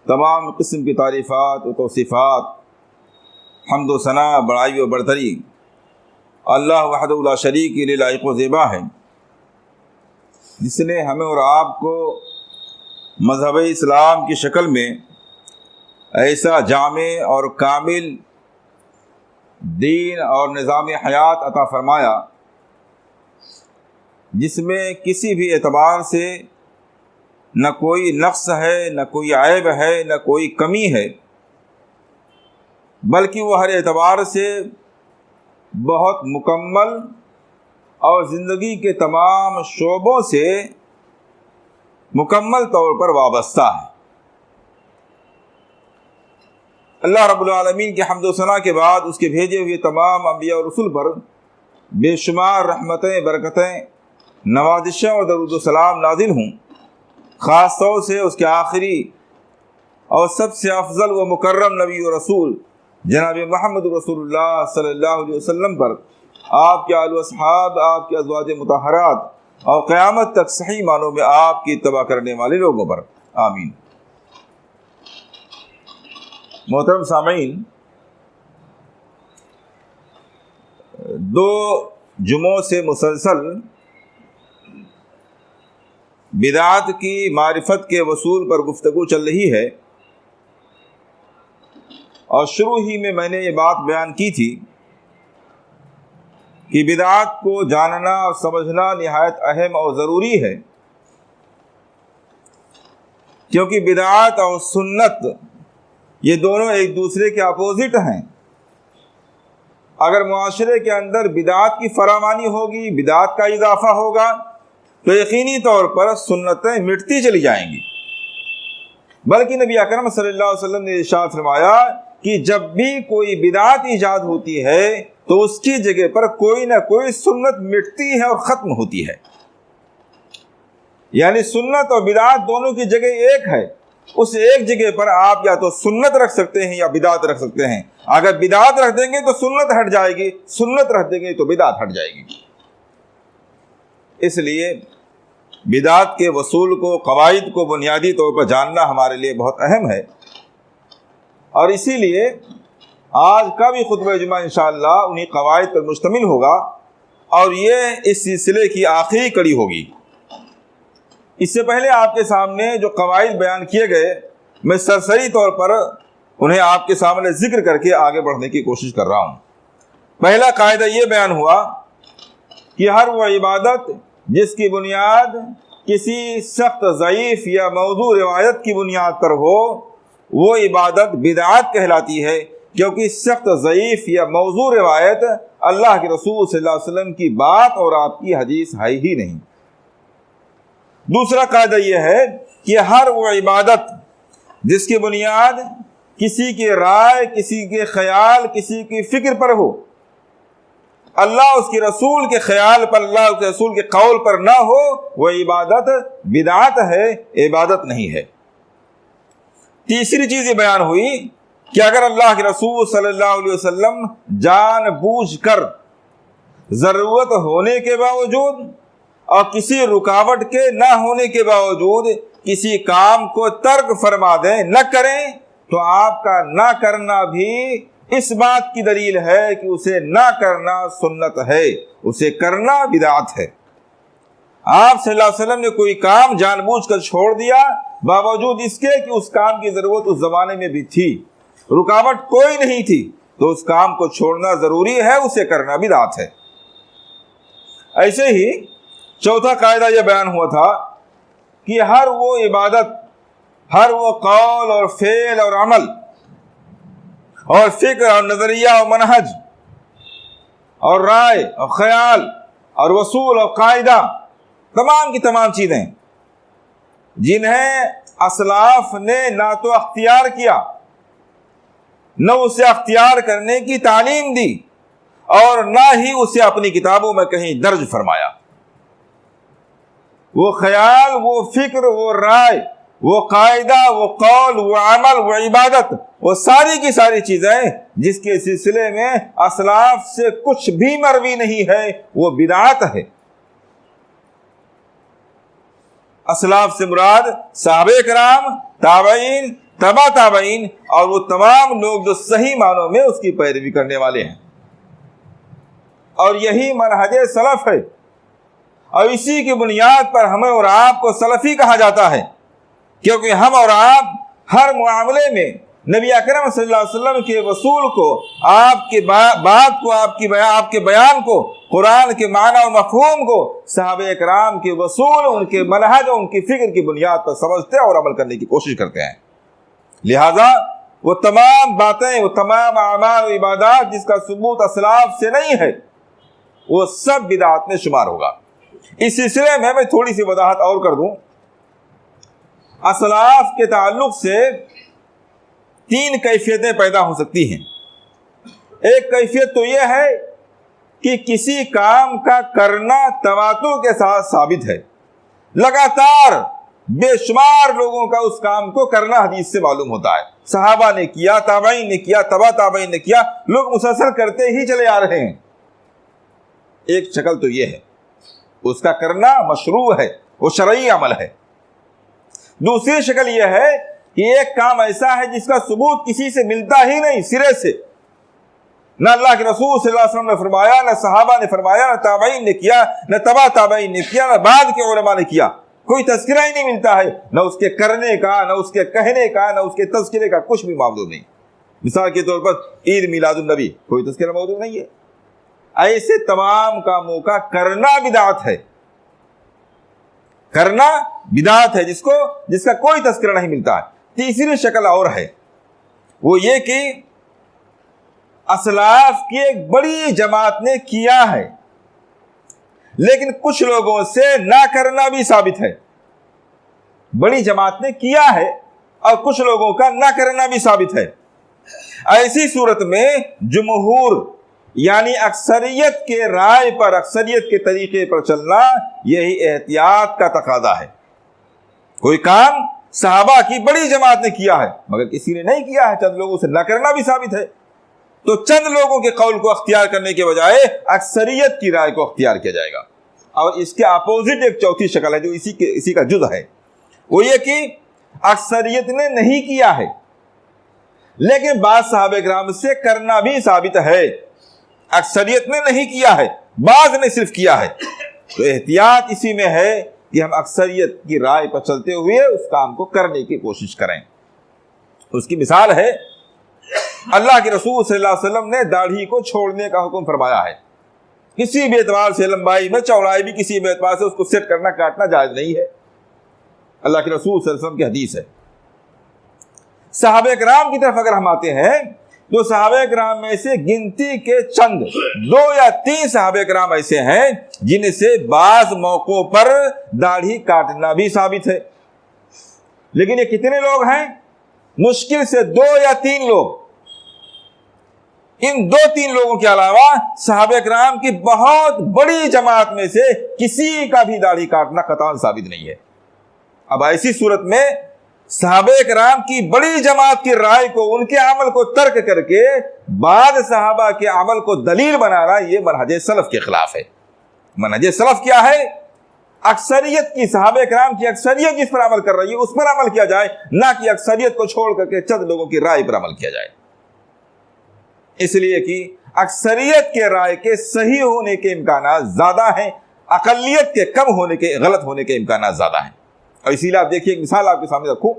تمام قسم کی تعریفات و توصیفات، حمد و ثنا، بڑائی و برتری اللہ وحدہ لا شریک کے لیے لائق و زیبا ہے، جس نے ہمیں اور آپ کو مذہب اسلام کی شکل میں ایسا جامع اور کامل دین اور نظام حیات عطا فرمایا جس میں کسی بھی اعتبار سے نہ کوئی نقص ہے، نہ کوئی عیب ہے، نہ کوئی کمی ہے، بلکہ وہ ہر اعتبار سے بہت مکمل اور زندگی کے تمام شعبوں سے مکمل طور پر وابستہ ہے۔ اللہ رب العالمین کے حمد و ثنا کے بعد اس کے بھیجے ہوئے تمام انبیاء اور رسول پر بے شمار رحمتیں، برکتیں، نوازشیں اور درود و سلام نازل ہوں، خاص طور سے اس کے آخری اور سب سے افضل و مکرم نبی و رسول جناب محمد رسول اللہ صلی اللہ علیہ وسلم پر، آپ کے آل و اصحاب، آپ کے ازواج مطہرات اور قیامت تک صحیح معنوں میں آپ کی اتباع کرنے والے لوگوں پر، آمین۔ محترم سامعین، 2 جمعوں سے مسلسل بدعات کی معرفت کے وصول پر گفتگو چل رہی ہے، اور شروع ہی میں نے یہ بات بیان کی تھی کہ بدعات کو جاننا اور سمجھنا نہایت اہم اور ضروری ہے، کیونکہ بدعات اور سنت یہ دونوں ایک دوسرے کے اپوزٹ ہیں۔ اگر معاشرے کے اندر بدعات کی فراوانی ہوگی، بدعات کا اضافہ ہوگا، تو یقینی طور پر سنتیں مٹتی چلی جائیں گی۔ بلکہ نبی اکرم صلی اللہ علیہ وسلم نے ارشاد فرمایا کہ جب بھی کوئی بدعت ایجاد ہوتی ہے تو اس کی جگہ پر کوئی نہ کوئی سنت مٹتی ہے اور ختم ہوتی ہے، یعنی سنت اور بدعت دونوں کی جگہ ایک ہے، اس ایک جگہ پر آپ یا تو سنت رکھ سکتے ہیں یا بدعت رکھ سکتے ہیں۔ اگر بدعت رکھ دیں گے تو سنت ہٹ جائے گی، سنت رکھ دیں گے تو بدعت ہٹ جائے گی۔ اس لیے بدعت کے وصول کو، قواعد کو بنیادی طور پر جاننا ہمارے لیے بہت اہم ہے، اور اسی لیے آج کا بھی خطبہ جمعہ انشاءاللہ انہی قواعد پر مشتمل ہوگا، اور یہ اس سلسلے کی آخری کڑی ہوگی۔ اس سے پہلے آپ کے سامنے جو قواعد بیان کیے گئے، میں سرسری طور پر انہیں آپ کے سامنے ذکر کر کے آگے بڑھنے کی کوشش کر رہا ہوں۔ پہلا قاعدہ یہ بیان ہوا کہ ہر وہ عبادت جس کی بنیاد کسی سخت ضعیف یا موضوع روایت کی بنیاد پر ہو، وہ عبادت بدعت کہلاتی ہے، کیونکہ سخت ضعیف یا موضوع روایت اللہ کے رسول صلی اللہ علیہ وسلم کی بات اور آپ کی حدیث ہے ہی نہیں۔ دوسرا قاعدہ یہ ہے کہ ہر وہ عبادت جس کی بنیاد کسی کی رائے، کسی کے خیال، کسی کی فکر پر ہو، اللہ اس کے رسول کے خیال پر، اللہ اس کے رسول کے قول پر نہ ہو، وہ عبادت بدعت ہے، عبادت نہیں ہے۔ تیسری چیز یہ بیان ہوئی کہ اگر اللہ کے رسول صلی اللہ علیہ وسلم جان بوجھ کر ضرورت ہونے کے باوجود اور کسی رکاوٹ کے نہ ہونے کے باوجود کسی کام کو ترک فرما دیں، نہ کریں، تو آپ کا نہ کرنا بھی اس بات کی دلیل ہے کہ اسے نہ کرنا سنت ہے، اسے کرنا بدعت ہے۔ آپ صلی اللہ علیہ وسلم نے کوئی کام جان بوجھ کر چھوڑ دیا، باوجود اس کے کہ اس کام کی ضرورت اس زمانے میں بھی تھی، رکاوٹ کوئی نہیں تھی، تو اس کام کو چھوڑنا ضروری ہے، اسے کرنا بدعت ہے۔ ایسے ہی چوتھا قاعدہ یہ بیان ہوا تھا کہ ہر وہ عبادت، ہر وہ قول اور فعل اور عمل اور فکر اور نظریہ اور منہج اور رائے اور خیال اور وصول اور قاعدہ، تمام کی تمام چیزیں جنہیں اسلاف نے نہ تو اختیار کیا، نہ اسے اختیار کرنے کی تعلیم دی، اور نہ ہی اسے اپنی کتابوں میں کہیں درج فرمایا، وہ خیال، وہ فکر، وہ رائے، وہ قاعدہ، وہ قول، وہ عمل، وہ عبادت، وہ ساری کی ساری چیزیں جس کے سلسلے میں اسلاف سے کچھ بھی مروی نہیں ہے، وہ بدعت ہے۔ اسلاف سے مراد صحابہ کرام، تابعین، تبع تابعین اور وہ تمام لوگ جو صحیح معنوں میں اس کی پیروی کرنے والے ہیں. اور یہی منہج سلف ہے اور اسی کی بنیاد پر ہمیں اور آپ کو سلفی کہا جاتا ہے, کیونکہ ہم اور آپ ہر معاملے میں نبی اکرم صلی اللہ علیہ وسلم کے وصول کو, آپ کے بات کو, آپ کے بیان کو, قرآن کے معنی اور مفہوم کو صحابہ اکرام کے وصول, ان کے منہج اور ان کی فکر کی بنیاد پر سمجھتے اور عمل کرنے کی کوشش کرتے ہیں. لہذا وہ تمام باتیں, وہ تمام اعمال و عبادات جس کا ثبوت اسلاف سے نہیں ہے, وہ سب بدعات میں شمار ہوگا. اس سلسلے میں تھوڑی سی وضاحت اور کر دوں. اسلاف کے تعلق سے 3 کیفیتیں پیدا ہو سکتی ہیں. ایک کیفیت تو یہ ہے کہ کسی کام کا کرنا تواتر کے ساتھ ثابت ہے, لگاتار بے شمار لوگوں کا اس کام کو کرنا حدیث سے معلوم ہوتا ہے. صحابہ نے کیا, تابعین نے کیا, تبع تابعین نے کیا, لوگ مسلسل کرتے ہی چلے آ رہے ہیں. ایک شکل تو یہ ہے, اس کا کرنا مشروع ہے, وہ شرعی عمل ہے. دوسری شکل یہ ہے کہ ایک کام ایسا ہے جس کا ثبوت کسی سے ملتا ہی نہیں سرے سے, نہ اللہ کے رسول صلی اللہ علیہ وسلم نے فرمایا, نہ صحابہ نے فرمایا, نہ تابعین نے کیا, نہ تبع تابعین نے کیا, نہ بعد کے علماء نے کیا. کوئی تذکرہ ہی نہیں ملتا ہے, نہ اس کے کرنے کا, نہ اس کے کہنے کا, نہ اس کے تذکرے کا, کچھ بھی موجود نہیں. مثال کے طور پر عید میلاد النبی, کوئی تذکرہ موجود نہیں ہے. ایسے تمام کاموں کا کرنا بدعت ہے, کرنا بدعت ہے جس کا کوئی تذکرہ نہیں ملتا ہے. تیسری شکل اور ہے, وہ یہ کہ اسلاف کی ایک بڑی جماعت نے کیا ہے, لیکن کچھ لوگوں سے نہ کرنا بھی ثابت ہے. بڑی جماعت نے کیا ہے اور کچھ لوگوں کا نہ کرنا بھی ثابت ہے. ایسی صورت میں جمہور یعنی اکثریت کے رائے پر, اکثریت کے طریقے پر چلنا یہی احتیاط کا تقاضا ہے. کوئی کام صحابہ کی بڑی جماعت نے کیا ہے مگر کسی نے نہیں کیا ہے, چند لوگوں سے نہ کرنا بھی ثابت ہے, تو چند لوگوں کے قول کو اختیار کرنے کے بجائے اکثریت کی رائے کو اختیار کیا جائے گا. اور اس کے اپوزٹ ایک چوتھی شکل ہے جو اسی کا جز ہے, وہ یہ کہ اکثریت نے نہیں کیا ہے لیکن بعض صحابہ کرام سے کرنا بھی ثابت ہے. اکثریت نے نہیں کیا ہے, بعض نے صرف کیا ہے, تو احتیاط اسی میں ہے کہ ہم اکثریت کی رائے پر چلتے ہوئے اس کام کو کرنے کی کوشش کریں. اس کی مثال ہے, اللہ کے رسول صلی اللہ علیہ وسلم نے داڑھی کو چھوڑنے کا حکم فرمایا ہے. کسی بھی اعتبار سے, لمبائی میں, چوڑائی بھی, کسی بھی اعتبار سے اس کو سیٹ کرنا, کاٹنا جائز نہیں ہے. اللہ کے رسول صلی اللہ علیہ وسلم کی حدیث ہے. صحابہ کرام کی طرف اگر ہم آتے ہیں تو صحابہ کرام میں سے گنتی کے چند 2 یا 3 صحابہ کرام ایسے ہیں جن سے بعض موقعوں پر داڑھی کاٹنا بھی ثابت ہے. لیکن یہ کتنے لوگ ہیں؟ مشکل سے 2 یا 3 لوگ. ان 2-3 لوگوں کے علاوہ صحابہ کرام کی بہت بڑی جماعت میں سے کسی کا بھی داڑھی کاٹنا قطعاً ثابت نہیں ہے. اب ایسی صورت میں صحابہ کرام کی بڑی جماعت کی رائے کو, ان کے عمل کو ترک کر کے بعض صحابہ کے عمل کو دلیل بنانا, یہ منہج سلف کے خلاف ہے. منہج سلف کیا ہے؟ اکثریت کی, صحابہ کرام کی اکثریت جس پر عمل کر رہی ہے اس پر عمل کیا جائے, نہ کہ اکثریت کو چھوڑ کر کے چند لوگوں کی رائے پر عمل کیا جائے. اس لیے کہ اکثریت کے رائے کے صحیح ہونے کے امکانات زیادہ ہیں, اقلیت کے کم ہونے کے, غلط ہونے کے امکانات زیادہ ہیں. اور اسی لیے آپ دیکھیے, ایک مثال آپ کے سامنے رکھوں.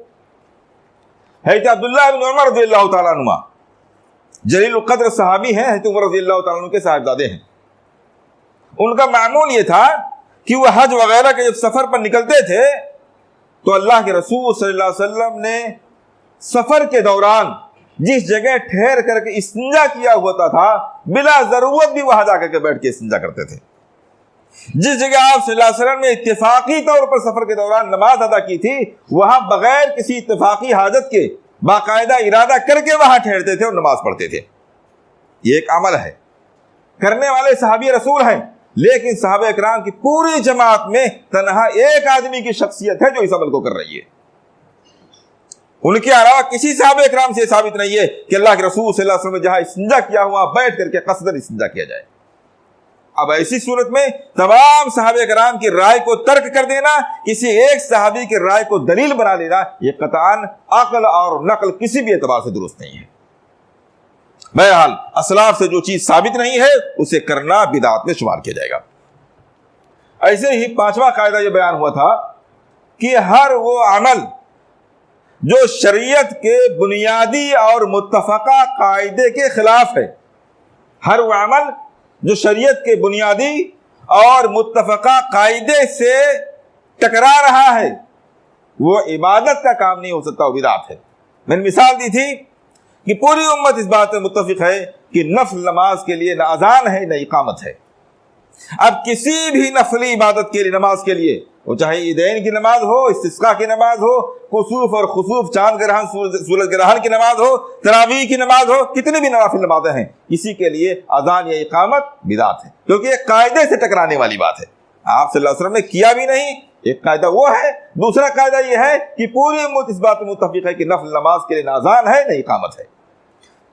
حضرت عبداللہ بن عمر رضی اللہ تعالیٰ عنہ جلیل القدر صحابی ہیں, حضرت عمر رضی اللہ تعالیٰ عنہ کے صاحبزادے ہیں. ان کا معمول یہ تھا کہ وہ حج وغیرہ کے جب سفر پر نکلتے تھے تو اللہ کے رسول صلی اللہ علیہ وسلم نے سفر کے دوران جس جگہ ٹھہر کر کے استنجا کیا ہوتا تھا, بلا ضرورت بھی وہاں جا کر کے بیٹھ کے استنجا کرتے تھے. جس جگہ آپ صلی اللہ علیہ وسلم نے اتفاقی طور پر سفر کے دوران نماز ادا کی تھی, وہاں بغیر کسی اتفاقی حاجت کے باقاعدہ ارادہ کر کے وہاں ٹھہرتے تھے اور نماز پڑھتے تھے. یہ ایک عمل ہے, کرنے والے صحابی رسول ہیں, لیکن صحابہ اکرام کی پوری جماعت میں تنہا ایک آدمی کی شخصیت ہے جو اس عمل کو کر رہی ہے. ان کے علاوہ کسی صحابہ اکرام سے ثابت نہیں ہے کہ اللہ کے رسول صلی اللہ علیہ وسلم نے جہاں استنجا کیا ہوا بیٹھ کر کے قصدن استنجا کیا جائے. اب ایسی صورت میں تمام صحابہ کرام کی رائے کو ترک کر دینا، کسی ایک صحابی کی رائے کو دلیل بنا لینا، یہ قطعاً عقل اور نقل کسی بھی اعتبار سے درست نہیں ہے۔ بہرحال اسلاف سے جو چیز ثابت نہیں ہے اسے کرنا بدعت میں شمار کیا جائے گا۔ ایسے ہی پانچواں قاعدہ یہ بیان ہوا تھا کہ ہر وہ عمل جو شریعت کے بنیادی اور متفقہ قاعدے کے خلاف ہے، ہر وہ عمل جو شریعت کے بنیادی اور متفقہ قاعدے سے ٹکرا رہا ہے وہ عبادت کا کام نہیں ہو سکتا، وہ بدعت ہے۔ میں نے مثال دی تھی کہ پوری امت اس بات میں متفق ہے کہ نفل نماز کے لیے نہ اذان ہے نہ اقامت ہے۔ اب کسی بھی نفلی عبادت کے لیے، نماز کے لیے، وہ چاہے عیدین کی نماز ہو، استسقاء کی نماز ہو، کسوف اور خسوف، چاند گرہن سورج گرہن کی نماز ہو، تراویح کی نماز ہو، کتنی بھی نوافل نمازیں ہیں، کسی کے لیے اذان یا اقامت بدعت ہے، کیونکہ یہ قاعدے سے ٹکرانے والی بات ہے۔ آپ صلی اللہ علیہ وسلم نے کیا بھی نہیں، ایک قاعدہ وہ ہے۔ دوسرا قاعدہ یہ ہے کہ پوری امت اس بات میں متفق ہے کہ نفل نماز کے لیے نہ اذان ہے نہ اقامت ہے۔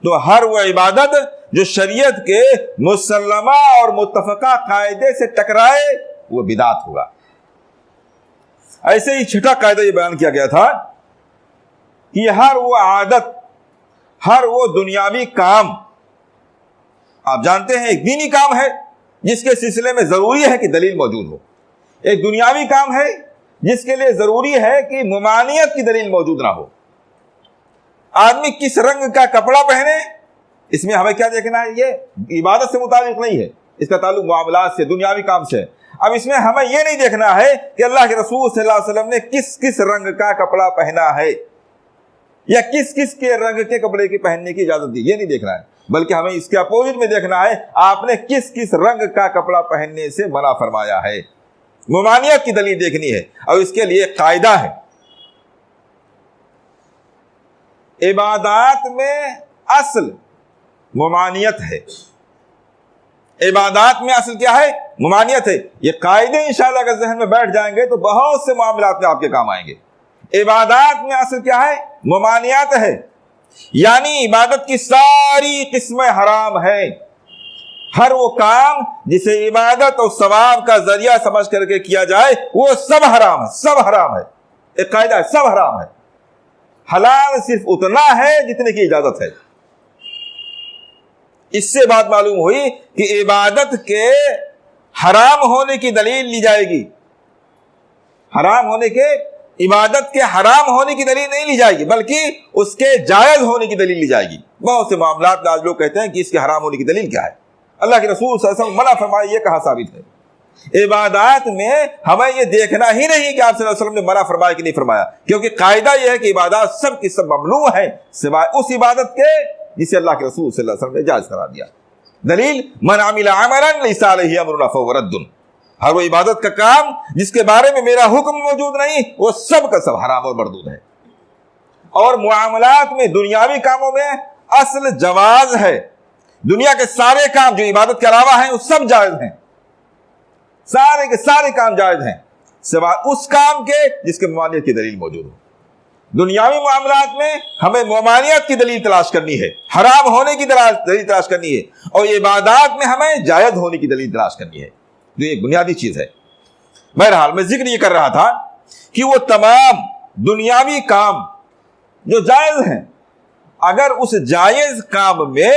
تو ہر وہ عبادت جو شریعت کے مسلمہ اور متفقہ قاعدے سے ٹکرائے وہ بدعت ہوگا۔ ایسے ہی چھٹا قاعدہ یہ بیان کیا گیا تھا کہ ہر وہ عادت، ہر وہ دنیاوی کام، آپ جانتے ہیں ایک دینی کام ہے جس کے سلسلے میں ضروری ہے کہ دلیل موجود ہو، ایک دنیاوی کام ہے جس کے لیے ضروری ہے کہ ممانعت کی دلیل موجود نہ ہو۔ آدمی کس رنگ کا کپڑا پہنے، اس میں ہمیں کیا دیکھنا ہے؟ یہ عبادت سے متعلق نہیں ہے، اس کا تعلق معاملات سے، دنیاوی کام سے۔ اب اس میں ہمیں یہ نہیں دیکھنا ہے کہ اللہ کے رسول صلی اللہ علیہ وسلم نے کس کس رنگ کا کپڑا پہنا ہے یا کس کس کے رنگ کے کپڑے کی پہننے کی اجازت دی، یہ نہیں دیکھنا ہے، بلکہ ہمیں اس کے اپوزٹ میں دیکھنا ہے آپ نے کس کس رنگ کا کپڑا پہننے سے منع فرمایا ہے۔ ممانعت کی دلیل دیکھنی ہے، اور اس کے لیے قاعدہ ہے۔ عبادات میں اصل ممانعت ہے، عبادات میں اصل کیا ہے؟ ممانعت ہے۔ یہ قاعدے انشاءاللہ اگر ذہن میں بیٹھ جائیں گے تو بہت سے معاملات میں آپ کے کام آئیں گے۔ عبادات میں اصل کیا ہے؟ ممانعت ہے، یعنی عبادت کی ساری قسمیں حرام ہیں۔ ہر وہ کام جسے عبادت اور ثواب کا ذریعہ سمجھ کر کے کیا جائے وہ سب حرام ہے، سب حرام ہے۔ ایک قاعدہ ہے، سب حرام ہے۔ حلال صرف اتنا ہے جتنے کی اجازت ہے۔ اس سے بات معلوم ہوئی کہ عبادت کے حرام ہونے کی دلیل لی جائے گی، حرام ہونے کے، عبادت کے حرام ہونے کی دلیل نہیں لی جائے گی، بلکہ اس کے جائز ہونے کی دلیل لی جائے گی۔ بہت سے معاملات میں آج لوگ کہتے ہیں کہ اس کے حرام ہونے کی دلیل کیا ہے؟ اللہ کے رسول صلی اللہ علیہ وسلم منع فرمائے، یہ کہاں ثابت ہے؟ عبادات میں ہمیں یہ دیکھنا ہی نہیں کہ آپ صلی اللہ علیہ وسلم نے منع فرمایا کہ نہیں فرمایا، کیونکہ قاعدہ یہ ہے کہ عبادات سب کی سب ممنوع ہیں سوائے اس عبادت کے جسے اللہ کے رسول صلی اللہ علیہ وسلم نے جائز قرار دیا۔ دلیل من عمل عملا لیس علیہ امرنا فہو رد، ہر وہ عبادت کا کام جس کے بارے میں میرا حکم موجود نہیں وہ سب کا سب حرام اور مردود ہے۔ اور معاملات میں، دنیاوی کاموں میں اصل جواز ہے، دنیا کے سارے کام جو عبادت کے علاوہ ہیں وہ سب جائز ہیں، سارے کے سارے کام جائز ہیں سوائے اس کام کے جس کے ممانعت کی دلیل موجود ہو۔ دنیاوی معاملات میں ہمیں ممانعت کی دلیل تلاش کرنی ہے، حرام ہونے کی دلیل تلاش کرنی ہے، اور عبادات میں ہمیں جائز ہونے کی دلیل تلاش کرنی ہے، جو ایک بنیادی چیز ہے۔ بہرحال میں ذکر یہ کر رہا تھا کہ وہ تمام دنیاوی کام جو جائز ہیں، اگر اس جائز کام میں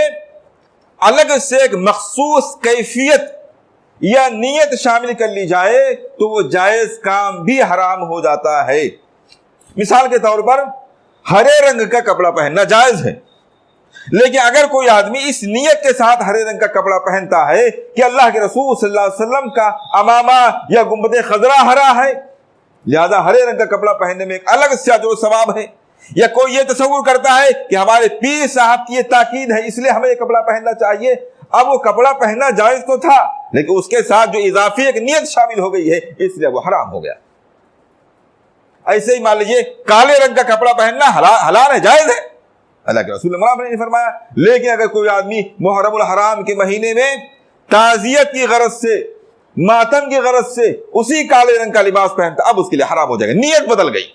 الگ سے ایک مخصوص کیفیت یا نیت شامل کر لی جائے تو وہ جائز کام بھی حرام ہو جاتا ہے۔ مثال کے طور پر ہرے رنگ کا کپڑا پہننا جائز ہے، لیکن اگر کوئی آدمی اس نیت کے ساتھ ہرے رنگ کا کپڑا پہنتا ہے کہ اللہ کے رسول صلی اللہ علیہ وسلم کا امامہ یا گنبد خضرا ہرا ہے، لہذا ہرے رنگ کا کپڑا پہننے میں ایک الگ سے اجر و ثواب ہے، یا کوئی یہ تصور کرتا ہے کہ ہمارے پیر صاحب کی یہ تاکید ہے اس لیے ہمیں یہ کپڑا پہننا چاہیے، اب وہ کپڑا پہننا جائز تو تھا لیکن اس کے ساتھ جو اضافی ایک نیت شامل ہو گئی ہے اس لیے وہ حرام ہو گیا۔ ایسے ہی مان لیجیے کالے رنگ کا کپڑا پہننا حلال ہے، جائز ہے، اللہ کے رسول نے منع نہیں فرمایا، لیکن اگر کوئی آدمی محرم الحرام کے مہینے میں تعزیت کی غرض سے، ماتم کی غرض سے اسی کالے رنگ کا لباس پہنتا اب اس کے لیے حرام ہو جائے گا، نیت بدل گئی۔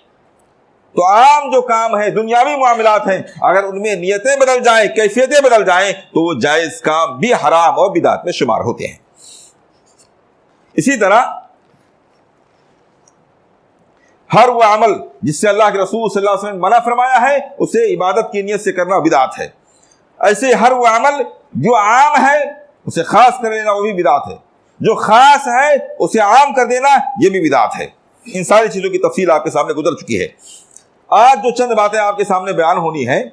تو عام جو کام ہے، دنیاوی معاملات ہیں، اگر ان میں نیتیں بدل جائیں، کیفیتیں بدل جائیں تو وہ جائز کام بھی حرام اور بدعت میں شمار ہوتے ہیں۔ اسی طرح ہر وہ عمل جس سے اللہ کے رسول صلی اللہ علیہ وسلم نے منع فرمایا ہے اسے عبادت کی نیت سے کرنا بدعت ہے. ایسے ہر وہ عمل جو عام ہے اسے خاص کر لینا وہ بھی بدعت ہے. جو خاص ہے اسے عام کر دینا یہ بھی بدعت ہے. ان ساری چیزوں کی تفصیل آپ کے سامنے گزر چکی ہے. آج جو چند باتیں آپ کے سامنے بیان ہونی ہیں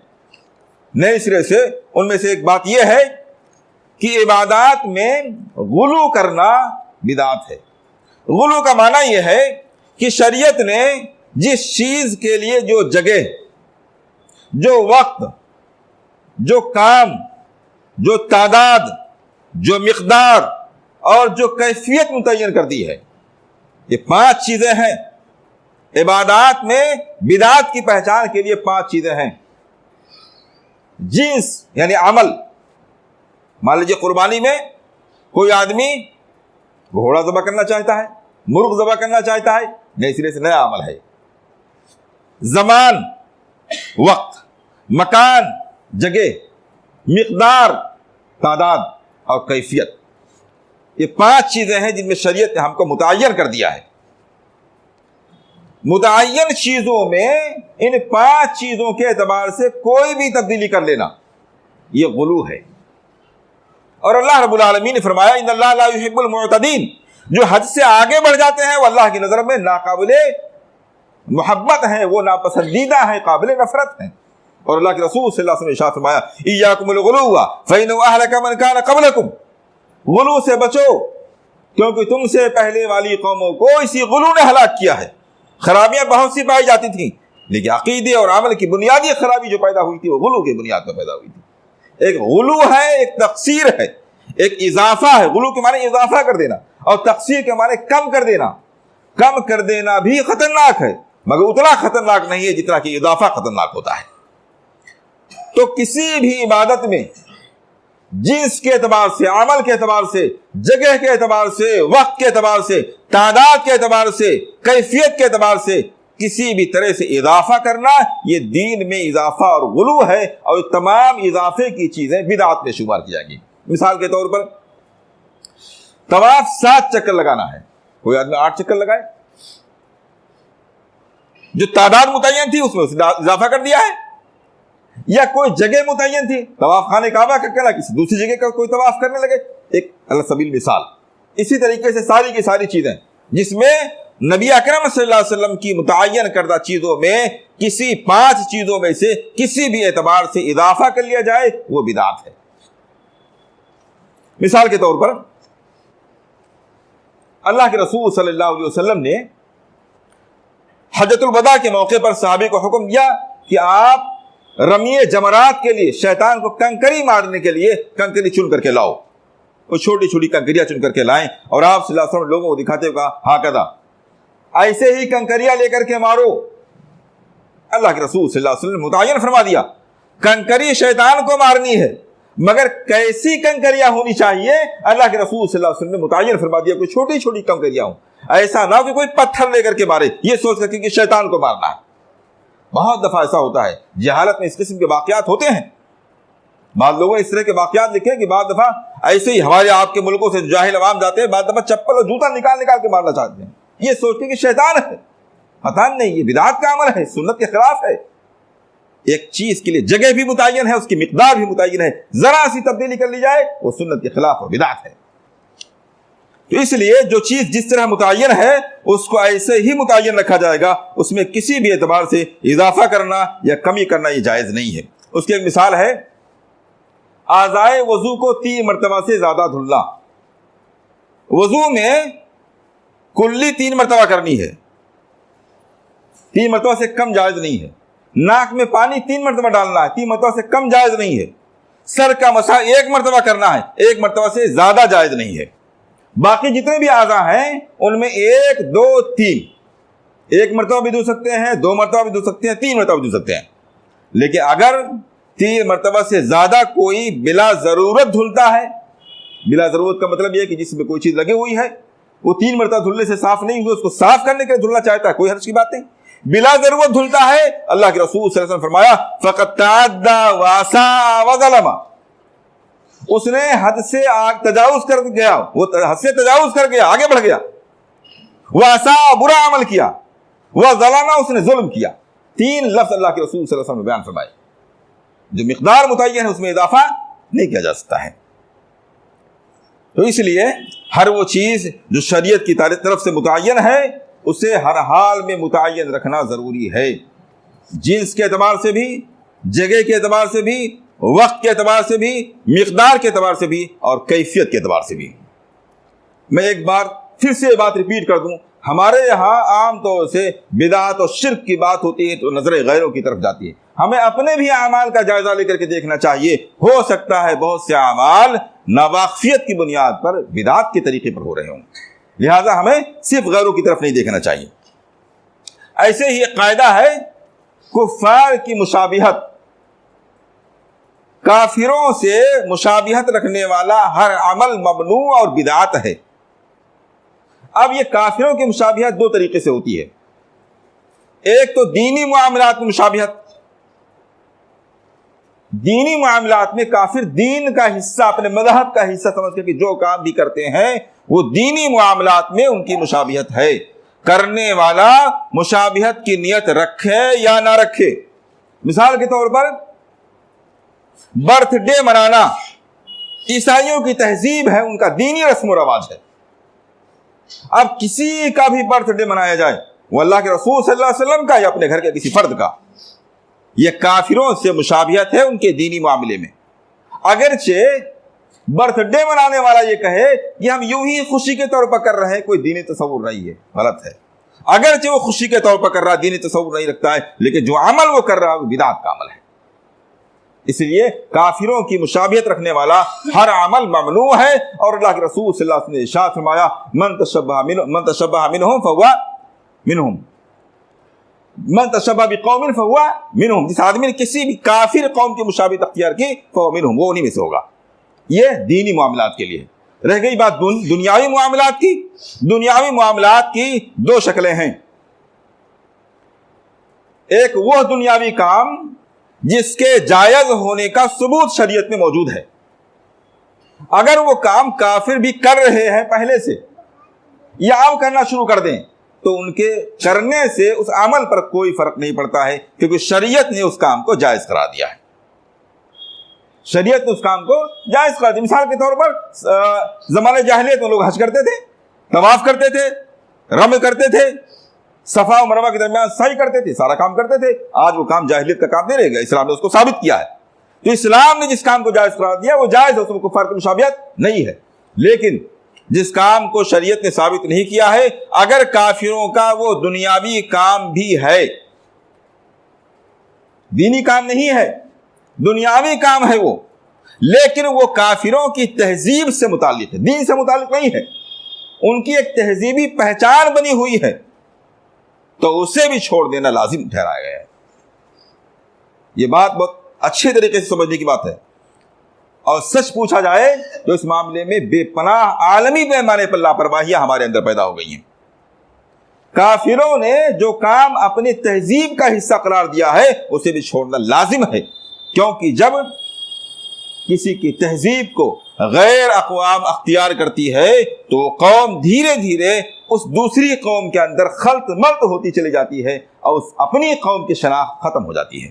نئے سرے سے، ان میں سے ایک بات یہ ہے کہ عبادات میں غلو کرنا بدعت ہے. غلو کا معنی یہ ہے کہ شریعت نے جس چیز کے لیے جو جگہ، جو وقت، جو کام، جو تعداد، جو مقدار اور جو کیفیت متعین کر دی ہے، یہ 5 چیزیں ہیں. عبادات میں بدعت کی پہچان کے لیے 5 چیزیں ہیں. جنس یعنی عمل. مان لیجیے قربانی میں کوئی آدمی گھوڑا ذبح کرنا چاہتا ہے، مرغ ذبح کرنا چاہتا ہے، نئے سرے سے نیا عمل ہے. زمان، وقت، مکان، جگہ، مقدار، تعداد اور کیفیت، یہ 5 چیزیں ہیں جن میں شریعت نے ہم کو متعین کر دیا ہے. متعین چیزوں میں ان 5 چیزوں کے اعتبار سے کوئی بھی تبدیلی کر لینا یہ غلو ہے. اور اللہ رب العالمین نے فرمایا ان اللہ لا يحب المعتدین، جو حد سے آگے بڑھ جاتے ہیں وہ اللہ کی نظر میں ناقابل محبت ہیں، وہ ناپسندیدہ ہیں، قابل نفرت ہیں. اور اللہ کے رسول صلی اللہ علیہ وسلم نے ارشاد فرمایا ایاکم الغلو فإنه أهلك من كان قبلكم، غلو سے بچو کیونکہ تم سے پہلے والی قوموں کو اسی غلو نے ہلاک کیا ہے. خرابیاں بہت سی پائی جاتی تھیں لیکن عقیدے اور عمل کی بنیادی خرابی جو پیدا ہوئی تھی وہ غلو کی بنیاد پر پیدا ہوئی تھی. ایک غلو ہے، ایک تقصیر ہے، ایک اضافہ ہے. غلو کے معنی اضافہ کر دینا اور تقصیر کے معنی کم کر دینا. کم کر دینا بھی خطرناک ہے مگر اتنا خطرناک نہیں ہے جتنا کہ اضافہ خطرناک ہوتا ہے. تو کسی بھی عبادت میں جنس کے اعتبار سے، عمل کے اعتبار سے، جگہ کے اعتبار سے، وقت کے اعتبار سے، تعداد کے اعتبار سے، کیفیت کے اعتبار سے کسی بھی طرح سے اضافہ کرنا یہ دین میں اضافہ اور غلو ہے، اور تمام اضافے کی چیزیں بدعت میں شمار کی جائیں گی. مثال کے طور پر طواف 7 چکر لگانا ہے، کوئی آدمی 8 چکر لگائے، جو تعداد متعین تھی اس میں اضافہ کر دیا ہے. یا کوئی جگہ متعین تھی، طواف خانے کعبہ کا کرنا، کسی دوسری جگہ کا کوئی طواف کرنے لگے، ایک علی سبیل مثال. اسی طریقے سے ساری کی ساری چیزیں جس میں نبی اکرم صلی اللہ علیہ وسلم کی متعین کردہ چیزوں میں کسی 5 چیزوں میں سے کسی بھی اعتبار سے اضافہ کر لیا جائے وہ بدعت ہے. مثال کے طور پر اللہ کے رسول صلی اللہ علیہ وسلم نے حجۃ الوداع کے موقع پر صحابہ کو حکم دیا کہ آپ رمی جمرات کے لیے، شیطان کو کنکری مارنے کے لیے کنکری چن کر کے لاؤ. وہ چھوٹی چھوٹی کنکریاں چن کر کے لائیں اور آپ صلی اللہ علیہ وسلم لوگوں کو دکھاتے ہوئے کہا ہاکذا، ایسے ہی کنکریاں لے کر کے مارو. اللہ کے رسول صلی اللہ علیہ وسلم نے متعین فرما دیا کنکری شیطان کو مارنی ہے، مگر کیسی کنکریاں ہونی چاہیے اللہ کے رسول صلی اللہ علیہ وسلم نے متعین فرما دیا. کوئی چھوٹی چھوٹی کنکریاں ہوں، ایسا نہ ہو کہ کوئی پتھر لے کر کے مارے یہ سوچ کر کے کہ شیطان کو مارنا ہے. بہت دفعہ ایسا ہوتا ہے، جہالت میں اس قسم کے واقعات ہوتے ہیں. بعض لوگوں نے اس طرح کے واقعات لکھے کہ بعض دفعہ ایسے ہی ہمارے آپ کے ملکوں سے جاہل عوام جاتے ہیں، بعض دفعہ چپل اور جوتا نکال نکال کے مارنا چاہتے ہیں یہ سوچ کے کہ شیطان ہے. پتہ نہیں، یہ بدعت کا عمل ہے، سنت کے خلاف ہے. ایک چیز کے لیے جگہ بھی متعین ہے، اس کی مقدار بھی متعین ہے، ذرا سی تبدیلی کر لی جائے وہ سنت کے خلاف اور بدعت ہے. تو اس لیے جو چیز جس طرح متعین ہے اس کو ایسے ہی متعین رکھا جائے گا، اس میں کسی بھی اعتبار سے اضافہ کرنا یا کمی کرنا یہ جائز نہیں ہے. اس کی ایک مثال ہے اعضائے وضو کو 3 مرتبہ سے زیادہ دھلنا. وضو میں کلی 3 مرتبہ کرنی ہے، 3 مرتبہ سے کم جائز نہیں ہے. ناک میں پانی 3 مرتبہ ڈالنا ہے، 3 مرتبہ سے کم جائز نہیں ہے. سر کا مسح 1 مرتبہ کرنا ہے، 1 مرتبہ سے زیادہ جائز نہیں ہے. باقی جتنے بھی اعضاء ہیں ان میں 1 2 3 1 مرتبہ بھی دھو سکتے ہیں، 2 مرتبہ بھی دھو سکتے ہیں، 3 مرتبہ بھی دھو سکتے ہیں. لیکن اگر 3 مرتبہ سے زیادہ کوئی بلا ضرورت دھلتا ہے، بلا ضرورت کا مطلب یہ ہے کہ جس میں کوئی چیز لگی ہوئی ہے وہ 3 مرتبہ دھلنے سے صاف نہیں ہوئی، اس کو صاف کرنے کے لیے دھلنا چاہتا ہے، کوئی حرج کی بات نہیں. بلا ضرورت دھلتا ہے، اللہ کے رسول صلی اللہ علیہ وسلم فرمایا فقد تعدى واساء وظلم، اس نے حد سے تجاوز کر گیا، وہ حد سے تجاوز کر گیا، آگے بڑھ گیا، وہ ایسا برا عمل کیا، وہ ظلم، اس نے ظلم کیا. 3 لفظ اللہ کے رسول صلی اللہ علیہ وسلم نے بیان فرمائے. جو مقدار متعین ہے اس میں اضافہ نہیں کیا جا سکتا ہے. تو اس لیے ہر وہ چیز جو شریعت کی طرف سے متعین ہے اسے ہر حال میں متعین رکھنا ضروری ہے، جنس کے اعتبار سے بھی، جگہ کے اعتبار سے بھی، وقت کے اعتبار سے بھی، مقدار کے اعتبار سے بھی، اور کیفیت کے اعتبار سے بھی. میں ایک بار پھر سے یہ بات ریپیٹ کر دوں، ہمارے یہاں عام طور سے بدعت اور شرک کی بات ہوتی ہے تو نظر غیروں کی طرف جاتی ہے. ہمیں اپنے بھی اعمال کا جائزہ لے کر کے دیکھنا چاہیے. ہو سکتا ہے بہت سے اعمال ناواقفیت کی بنیاد پر بدعت کے طریقے پر ہو رہے ہوں، لہذا ہمیں صرف غیروں کی طرف نہیں دیکھنا چاہیے. ایسے ہی ایک قاعدہ ہے کفار کی مشابہت. کافروں سے مشابہت رکھنے والا ہر عمل ممنوع اور بدعت ہے. اب یہ کافروں کی مشابہت 2 طریقے سے ہوتی ہے. ایک تو دینی معاملات میں مشابہت. دینی معاملات میں کافر دین کا حصہ، اپنے مذہب کا حصہ سمجھ کر کہ جو کام بھی کرتے ہیں وہ دینی معاملات میں ان کی مشابہت ہے. کرنے والا مشابہت کی نیت رکھے یا نہ رکھے. مثال کے طور پر برتھ ڈے منانا عیسائیوں کی تہذیب ہے، ان کا دینی رسم و رواج ہے. اب کسی کا بھی برتھ ڈے منایا جائے، وہ اللہ کے رسول صلی اللہ علیہ وسلم کا یا اپنے گھر کے کسی فرد کا، یہ کافروں سے مشابہت ہے ان کے دینی معاملے میں. اگرچہ برتھ ڈے منانے والا یہ کہے کہ ہم یوں ہی خوشی کے طور پر کر رہے ہیں، کوئی دینی تصور نہیں ہے، غلط ہے. اگرچہ وہ خوشی کے طور پر کر رہا ہے، دینی تصور نہیں رکھتا ہے، لیکن جو عمل وہ کر رہا ہے وہ بدعت کا عمل ہے. اس لیے کافروں کی مشابہت رکھنے والا ہر عمل ممنوع ہے. اور اللہ کے رسول صلی اللہ علیہ وسلم نے ارشاد فرمایا من تشبہ منہم فہو منہم، من تشبہ بقوم فہو منہم. جس آدمی نے کسی بھی کافر قوم کی مشابہت اختیار کی فہو منہم، وہ انہی میں سے ہوگا. یہ دینی معاملات کے لیے. رہ گئی بات دنیاوی معاملات کی. دنیاوی معاملات کی 2 شکلیں ہیں. ایک وہ دنیاوی کام جس کے جائز ہونے کا ثبوت شریعت میں موجود ہے. اگر وہ کام کافر بھی کر رہے ہیں پہلے سے یا اب کرنا شروع کر دیں تو ان کے کرنے سے اس عمل پر کوئی فرق نہیں پڑتا ہے، کیونکہ شریعت نے اس کام کو جائز قرار دیا ہے. شریعت نے اس کام کو جائز قرار دیا. مثال کے طور پر زمانے جاہلیت میں لوگ حج کرتے تھے، طواف کرتے تھے، رمی کرتے تھے، صفا و مروہ کے درمیان سعی کرتے تھے، سارا کام کرتے تھے. آج وہ کام جاہلیت کا کام نہیں رہے گا، اسلام نے اس کو ثابت کیا ہے. تو اسلام نے جس کام کو جائز قرار دیا وہ جائز ہے، اس میں کفار کی مشابہت نہیں ہے. لیکن جس کام کو شریعت نے ثابت نہیں کیا ہے، اگر کافروں کا وہ دنیاوی کام بھی ہے، دینی کام نہیں ہے، دنیاوی کام ہے وہ، لیکن وہ کافروں کی تہذیب سے متعلق ہے، دین سے متعلق نہیں ہے، ان کی ایک تہذیبی پہچان بنی ہوئی ہے، تو اسے بھی چھوڑ دینا لازم ٹھہرایا گیا ہے. یہ بات بہت اچھے طریقے سے سمجھنے کی بات ہے. اور سچ پوچھا جائے تو اس معاملے میں بے پناہ عالمی پیمانے پر لاپرواہیاں ہمارے اندر پیدا ہو گئی ہیں. کافروں نے جو کام اپنی تہذیب کا حصہ قرار دیا ہے اسے بھی چھوڑنا لازم ہے، کیونکہ جب کسی کی تہذیب کو غیر اقوام اختیار کرتی ہے تو قوم دھیرے دھیرے اس دوسری قوم کے اندر خلط ملط ہوتی چلی جاتی ہے اور اس اپنی قوم کی شناخت ختم ہو جاتی ہے.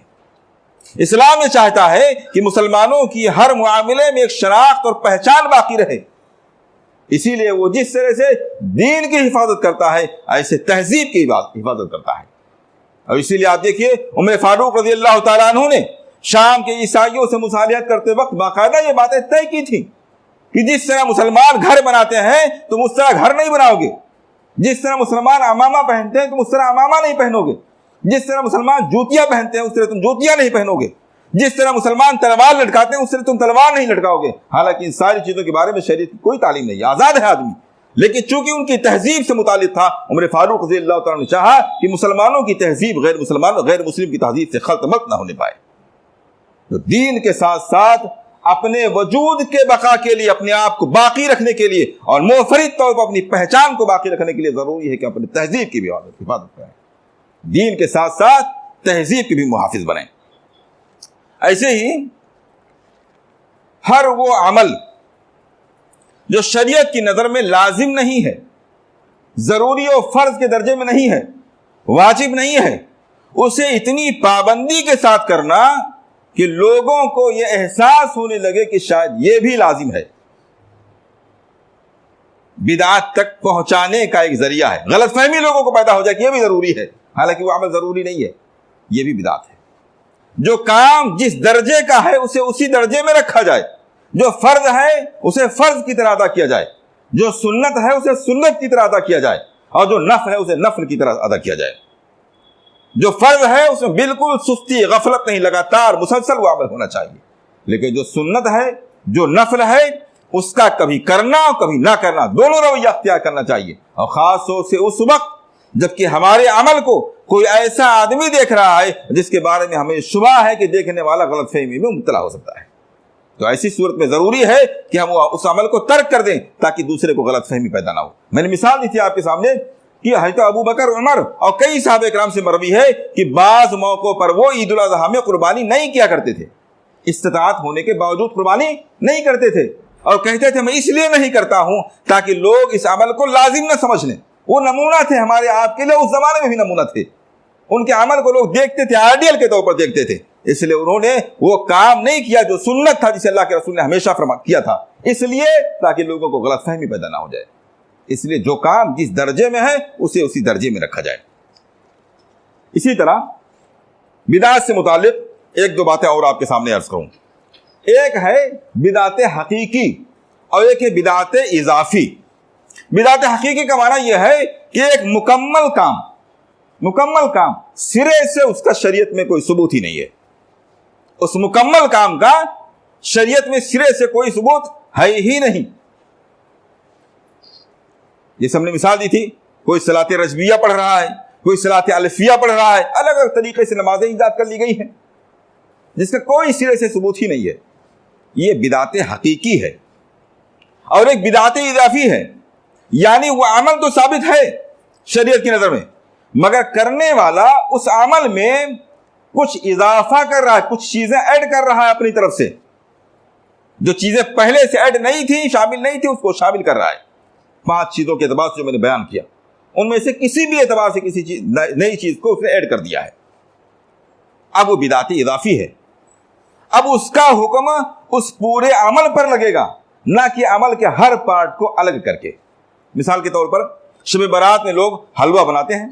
اسلام یہ چاہتا ہے کہ مسلمانوں کی ہر معاملے میں ایک شناخت اور پہچان باقی رہے. اسی لیے وہ جس طرح سے دین کی حفاظت کرتا ہے ایسے تہذیب کی حفاظت کرتا ہے. اور اسی لیے آپ دیکھیے عمر فاروق رضی اللہ تعالیٰ عنہ نے شام کے عیسائیوں سے مصالحت کرتے وقت باقاعدہ یہ باتیں طے کی تھی کہ جس طرح مسلمان گھر بناتے ہیں تم اس طرح گھر نہیں بناؤ گے، جس طرح مسلمان عمامہ پہنتے ہیں تم اس طرح عمامہ نہیں پہنو گے، جس طرح مسلمان جوتیاں پہنتے ہیں اس طرح تم جوتیاں نہیں پہنو گے، جس طرح مسلمان تلوار لٹکاتے ہیں اس طرح تم تلوار نہیں لٹکاؤ گے. حالانکہ ان ساری چیزوں کے بارے میں شریعت کی کوئی تعلیم نہیں، آزاد ہے آدمی، لیکن چونکہ ان کی تہذیب سے متعلق تھا عمر فاروق رضی اللہ تعالیٰ نے چاہا کہ مسلمانوں کی تہذیب غیر مسلم کی تہذیب سے خلط ملط نہ ہونے پائے. تو دین کے ساتھ ساتھ اپنے وجود کے بقا کے لیے، اپنے آپ کو باقی رکھنے کے لیے اور منفرد طور پر اپنی پہچان کو باقی رکھنے کے لیے ضروری ہے کہ اپنی تہذیب کی بھی حفاظت کریں، دین کے ساتھ ساتھ تہذیب کے بھی محافظ بنیں. ایسے ہی ہر وہ عمل جو شریعت کی نظر میں لازم نہیں ہے، ضروری اور فرض کے درجے میں نہیں ہے، واجب نہیں ہے، اسے اتنی پابندی کے ساتھ کرنا کہ لوگوں کو یہ احساس ہونے لگے کہ شاید یہ بھی لازم ہے، بدعت تک پہنچانے کا ایک ذریعہ ہے۔ غلط فہمی لوگوں کو پیدا ہو جائے کہ یہ بھی ضروری ہے، حالانکہ وہ عمل ضروری نہیں ہے، یہ بھی بدعت ہے۔ جو کام جس درجے کا ہے اسے اسی درجے میں رکھا جائے، جو فرض ہے اسے فرض کی طرح ادا کیا جائے، جو سنت ہے اسے سنت کی طرح ادا کیا جائے، اور جو نفل ہے اسے نفل کی طرح ادا کیا جائے۔ جو فرض ہے اس میں بالکل سستی، غفلت نہیں، لگاتار مسلسل وہ عمل ہونا چاہیے، لیکن جو سنت ہے، جو نفل ہے، اس کا کبھی کرنا اور کبھی نہ کرنا، دونوں رویہ اختیار کرنا چاہیے، اور خاص طور سے اس وقت جبکہ ہمارے عمل کو کوئی ایسا آدمی دیکھ رہا ہے جس کے بارے میں ہمیں شبہ ہے کہ دیکھنے والا غلط فہمی میں مبتلا ہو سکتا ہے، تو ایسی صورت میں ضروری ہے کہ ہم اس عمل کو ترک کر دیں تاکہ دوسرے کو غلط فہمی پیدا نہ ہو۔ میں نے مثال دی تھی آپ کے سامنے کہ حضرت ابو بکر، عمر اور کئی صحابہ کرام سے مروی ہے کہ بعض موقعوں پر وہ عید الاضحیٰ میں قربانی نہیں کیا کرتے تھے، استطاعت ہونے کے باوجود قربانی نہیں کرتے تھے، اور کہتے تھے میں اس لیے نہیں کرتا ہوں تاکہ لوگ اس عمل کو لازم نہ سمجھ لیں۔ وہ نمونہ تھے ہمارے آپ کے لیے، اس زمانے میں بھی نمونہ تھے، ان کے عمل کو لوگ دیکھتے تھے، آئیڈیل کے طور پر دیکھتے تھے، اس لیے انہوں نے وہ کام نہیں کیا جو سنت تھا، جسے اللہ کے رسول نے ہمیشہ کیا تھا، اس لیے تاکہ لوگوں کو غلط فہمی پیدا نہ ہو جائے۔ اس لیے جو کام جس درجے میں ہے اسے اسی درجے میں رکھا جائے۔ اسی طرح بدعت سے متعلق ایک دو باتیں اور آپ کے سامنے عرض کروں۔ ایک ہے بدعت حقیقی اور ایک ہے بدعت اضافی۔ بدعت حقیقی کا معنی یہ ہے کہ ایک مکمل کام سرے سے اس کا شریعت میں کوئی ثبوت ہی نہیں ہے، اس مکمل کام کا شریعت میں سرے سے کوئی ثبوت ہے ہی نہیں۔ جیسے ہم نے مثال دی تھی، کوئی صلاۃ رجبیہ پڑھ رہا ہے، کوئی صلاۃ الفیہ پڑھ رہا ہے، الگ الگ طریقے سے نمازیں ایجاد کر لی گئی ہیں جس کا کوئی سرے سے ثبوت ہی نہیں ہے، یہ بدعت حقیقی ہے۔ اور ایک بدعت اضافی ہے، یعنی وہ عمل تو ثابت ہے شریعت کی نظر میں، مگر کرنے والا اس عمل میں کچھ اضافہ کر رہا ہے، کچھ چیزیں ایڈ کر رہا ہے اپنی طرف سے، جو چیزیں پہلے سے ایڈ نہیں تھی، شامل نہیں تھی، اس کو شامل کر رہا ہے۔ 5 چیزوں کے اعتبار سے جو میں نے بیان کیا، ان میں سے کسی بھی اعتبار سے کسی چیز نئی چیز کو اس نے ایڈ کر دیا ہے، اب وہ بدعت اضافی ہے۔ اب اس کا حکم اس پورے عمل پر لگے گا، نہ کہ عمل کے ہر پارٹ کو الگ کر کے۔ مثال کے طور پر شب برات میں لوگ حلوہ بناتے ہیں،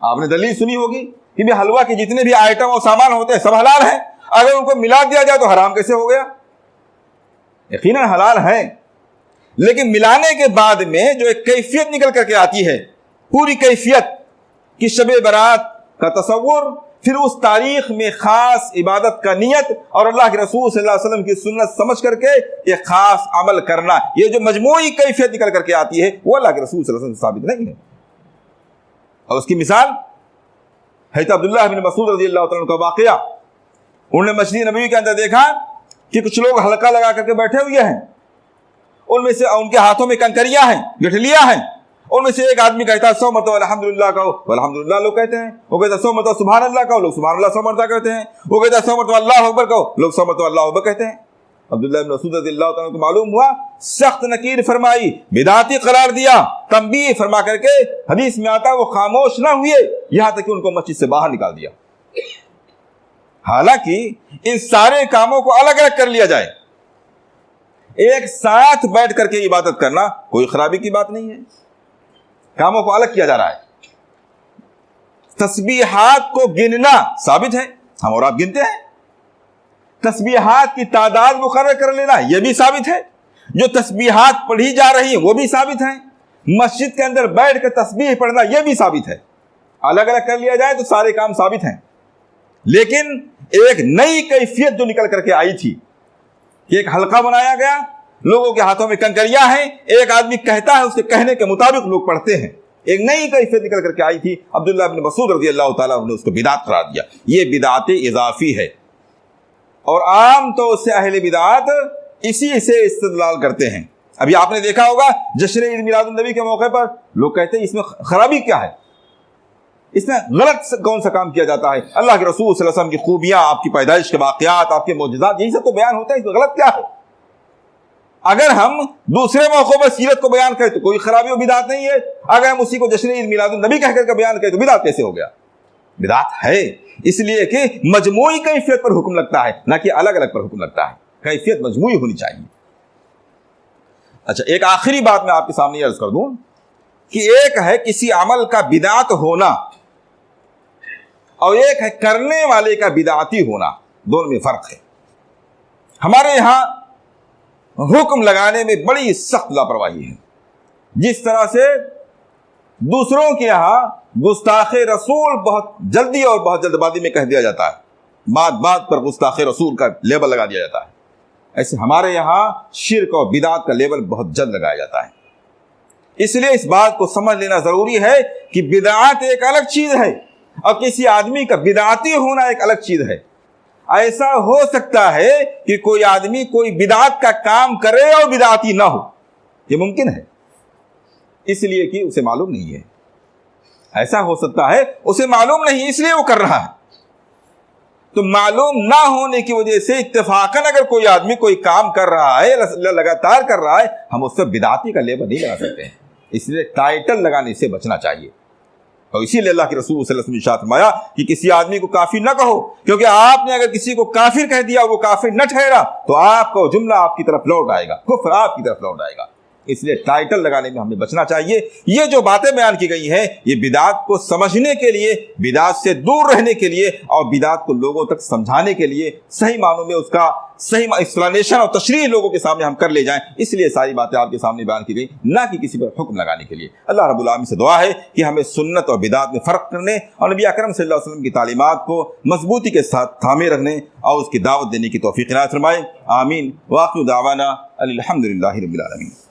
آپ نے دلیل سنی ہوگی کہ بھی حلوہ کے جتنے بھی آئٹم اور سامان ہوتے ہیں سب حلال ہیں، اگر ان کو ملا دیا جائے تو حرام کیسے ہو گیا؟ یقیناً حلال ہے، لیکن ملانے کے بعد میں جو ایک کیفیت نکل کر کے آتی ہے، پوری کیفیت کہ شب برات کا تصور، پھر اس تاریخ میں خاص عبادت کا نیت اور اللہ کے رسول صلی اللہ علیہ وسلم کی سنت سمجھ کر کے ایک خاص عمل کرنا، یہ جو مجموعی کیفیت نکل کر کے آتی ہے وہ اللہ کے رسول صلی اللہ علیہ وسلم سے ثابت نہیں ہے۔ اور اس کی مثال حضرت عبداللہ بن مسعود رضی اللہ تعالیٰ عنہ کا واقعہ، انہوں نے مسجد نبوی کے اندر دیکھا کہ کچھ لوگ حلقہ لگا کر کے بیٹھے ہوئے ہیں، ان میں سے ان کے ہاتھوں میں کنکریاں ہیں، گٹھلیاں ہیں، ان میں سے ایک آدمی کہتا ہے 100 مرتبہ الحمدللہ کہو، الحمدللہ لوگ کہتے ہیں، وہ کہتا ہے 100 مرتبہ سبحان اللہ کہو، لوگ سبحان اللہ 100 مرتبہ کہتے ہیں، وہ کہتا ہے 100 مرتبہ اللہ اکبر کہو، لوگ 100 مرتبہ اللہ اکبر کہتے ہیں۔ عبداللہ بن مسعود رضی اللہ تعالیٰ کو معلوم ہوا، سخت نکیر فرمائی، بدعتی قرار دیا، تنبیہ فرما کر کے حدیث میں آتا وہ خاموش نہ ہوئے یہاں تک کہ ان کو مسجد سے باہر نکال دیا۔ حالانکہ ان سارے کاموں کو الگ الگ کر لیا جائے، ایک ساتھ بیٹھ کر کے عبادت کرنا کوئی خرابی کی بات نہیں ہے، کاموں کو الگ کیا جا رہا ہے۔ تسبیحات کو گننا ثابت ہے، ہم اور آپ گنتے ہیں، تسبیحات کی تعداد مقرر کر لینا یہ بھی ثابت ہے، جو تسبیحات پڑھی جا رہی ہیں وہ بھی ثابت ہیں، مسجد کے اندر بیٹھ کر تسبیح پڑھنا یہ بھی ثابت ہے۔ الگ الگ کر لیا جائے تو سارے کام ثابت ہیں، لیکن ایک نئی کیفیت جو نکل کر کے آئی تھی کہ ایک حلقہ بنایا گیا، لوگوں کے ہاتھوں میں کنکریاں ہیں، ایک آدمی کہتا ہے، اس کے کہنے کے مطابق لوگ پڑھتے ہیں، ایک نئی کیفیت نکل کر کے آئی تھی، عبداللہ بن مسعود رضی اللہ تعالیٰ عنہ نے اس کو بدعت قرار دیا۔ یہ بدعت اضافی ہے، اور عام طور سے اہل بدعت اسی سے استدلال کرتے ہیں۔ ابھی آپ نے دیکھا ہوگا جشن عید میلاد النبی کے موقع پر لوگ کہتے ہیں اس میں خرابی کیا ہے، اس میں غلط کون سا کام کیا جاتا ہے؟ اللہ کے رسول صلی اللہ علیہ وسلم کی خوبیاں، آپ کی پیدائش کے واقعات، آپ کے معجزات، یہی سب تو بیان ہوتا ہے، اس میں غلط کیا ہے؟ اگر ہم دوسرے موقعوں پر سیرت کو بیان کریں تو کوئی خرابی و بدعت نہیں ہے، اگر ہم اسی کو جشن عید میلاد النبی کہہ کر کے بیان کریں تو بدعت کیسے ہو گیا؟ بدعت ہے، اس لیے کہ مجموعی کیفیت پر حکم لگتا ہے، نہ کہ الگ الگ پر حکم لگتا ہے، کیفیت مجموعی ہونی چاہیے۔ اچھا، ایک آخری بات میں آپ کے سامنے عرض کر دوں کہ ایک ہے کسی عمل کا بدعت ہونا اور ایک ہے کرنے والے کا بدعتی ہونا، دونوں میں فرق ہے۔ ہمارے یہاں حکم لگانے میں بڑی سخت لاپرواہی ہے، جس طرح سے دوسروں کے یہاں گستاخ رسول بہت جلدی اور بہت جلد بازی میں کہہ دیا جاتا ہے، بات بات پر گستاخ رسول کا لیبل لگا دیا جاتا ہے، ایسے ہمارے یہاں شرک اور بدعت کا لیبل بہت جلد لگایا جاتا ہے۔ اس لیے اس بات کو سمجھ لینا ضروری ہے کہ بدعت ایک الگ چیز ہے اور کسی آدمی کا بدعتی ہونا ایک الگ چیز ہے۔ ایسا ہو سکتا ہے کہ کوئی آدمی کوئی بدعت کا کام کرے اور بدعتی نہ ہو، یہ ممکن ہے، اس لیے کہ اسے معلوم نہیں ہے۔ ایسا ہو سکتا ہے اسے معلوم نہیں، اس لیے وہ کر رہا ہے۔ تو معلوم نہ ہونے کی وجہ سے اتفاقاً اگر کوئی آدمی کوئی کام کر رہا ہے، لگاتار کر رہا ہے، ہم اس سے بدعتی کا لیبل نہیں لگا سکتے ہیں، اس لیے ٹائٹل لگانے سے بچنا چاہیے۔ اور اسی لیے اللہ کے رسول صلی اللہ علیہ وسلم نے ارشاد فرمایا کہ کسی آدمی کو کافر نہ کہو، کیونکہ آپ نے اگر کسی کو کافر کہہ دیا اور وہ کافر نہ ٹھہرا تو آپ کا جملہ آپ کی طرف لوٹ آئے گا، کفر آپ کی طرف لوٹ آئے گا۔ اس لیے ٹائٹل لگانے میں ہمیں بچنا چاہیے۔ یہ جو باتیں بیان کی گئی ہیں یہ بدعت کو سمجھنے کے لیے، بدعت سے دور رہنے کے لیے اور بدعت کو لوگوں تک سمجھانے کے لیے، صحیح معنوں میں اس کا صحیح ایکسپلینیشن اور تشریح لوگوں کے سامنے ہم کر لے جائیں، اس لیے ساری باتیں آپ کے سامنے بیان کی گئی، نہ کہ کسی پر حکم لگانے کے لیے۔ اللہ رب العالمین سے دعا ہے کہ ہمیں سنت اور بدعت میں فرق کرنے اور نبی اکرم صلی اللہ علیہ وسلم کی تعلیمات کو مضبوطی کے ساتھ تھامے رکھنے اور اس کی دعوت دینے کی توفیق عنایت فرمائے۔ آمین۔ وآخر دعوانا الحمدللہ رب العالمین۔